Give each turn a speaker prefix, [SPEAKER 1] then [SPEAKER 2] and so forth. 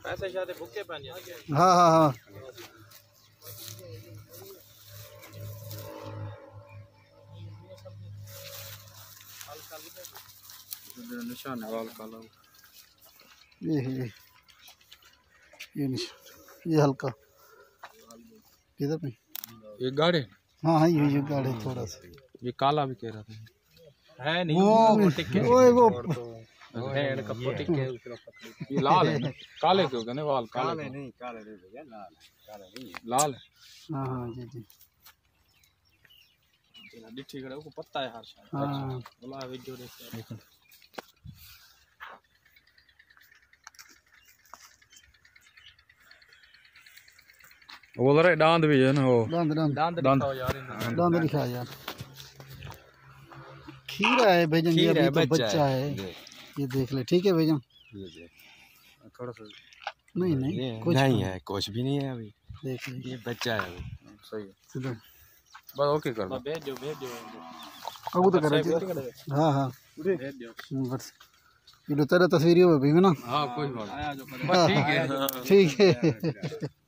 [SPEAKER 1] पैसे शायद भूखे पानी।
[SPEAKER 2] हाँ हाँ हाँ
[SPEAKER 1] निशान है वाल काला।
[SPEAKER 2] ये निशान, ये हल्का किधर पे?
[SPEAKER 1] ये गाढ़े।
[SPEAKER 2] हाँ हाँ ये गाढ़े थोड़ा सा।
[SPEAKER 1] ये काला भी कह रहा था। है नहीं
[SPEAKER 2] वो
[SPEAKER 1] टिक्के
[SPEAKER 2] वो
[SPEAKER 1] है कपो टिक्के। ये लाल है ना? काले क्यों गने वाल? काले नहीं, काले नहीं भैया, लाल है। काले नहीं, लाल है।
[SPEAKER 2] हाँ हाँ जी जी
[SPEAKER 1] ठीक है। वो पत्ता है हर शायद।
[SPEAKER 2] हाँ
[SPEAKER 1] बोला वीडियो देखते हैं। बोल रहे दांत भी है ना? वो
[SPEAKER 2] दांत दांत
[SPEAKER 1] दांत दिखाओ यार।
[SPEAKER 2] दांत दिखा यार। खीरा है भाईजान, ये अभी तो बच्चा है। ये देख ले, ठीक है भाईजान?
[SPEAKER 1] थोड़ा सा
[SPEAKER 2] नहीं नहीं कुछ
[SPEAKER 1] नहीं है, कुछ भी नहीं है अभी।
[SPEAKER 2] देख ले,
[SPEAKER 1] ये बच्चा है अभी। सही है।
[SPEAKER 2] सीधा
[SPEAKER 1] बस ओके कर दो। भेज दो
[SPEAKER 2] अब तो कर। हाँ हाँ
[SPEAKER 1] भेज दो
[SPEAKER 2] बस। ये लो तेरा तस्वीर है भी ना?
[SPEAKER 1] हाँ कोई बात नहीं। ठीक है।
[SPEAKER 2] ठीक है।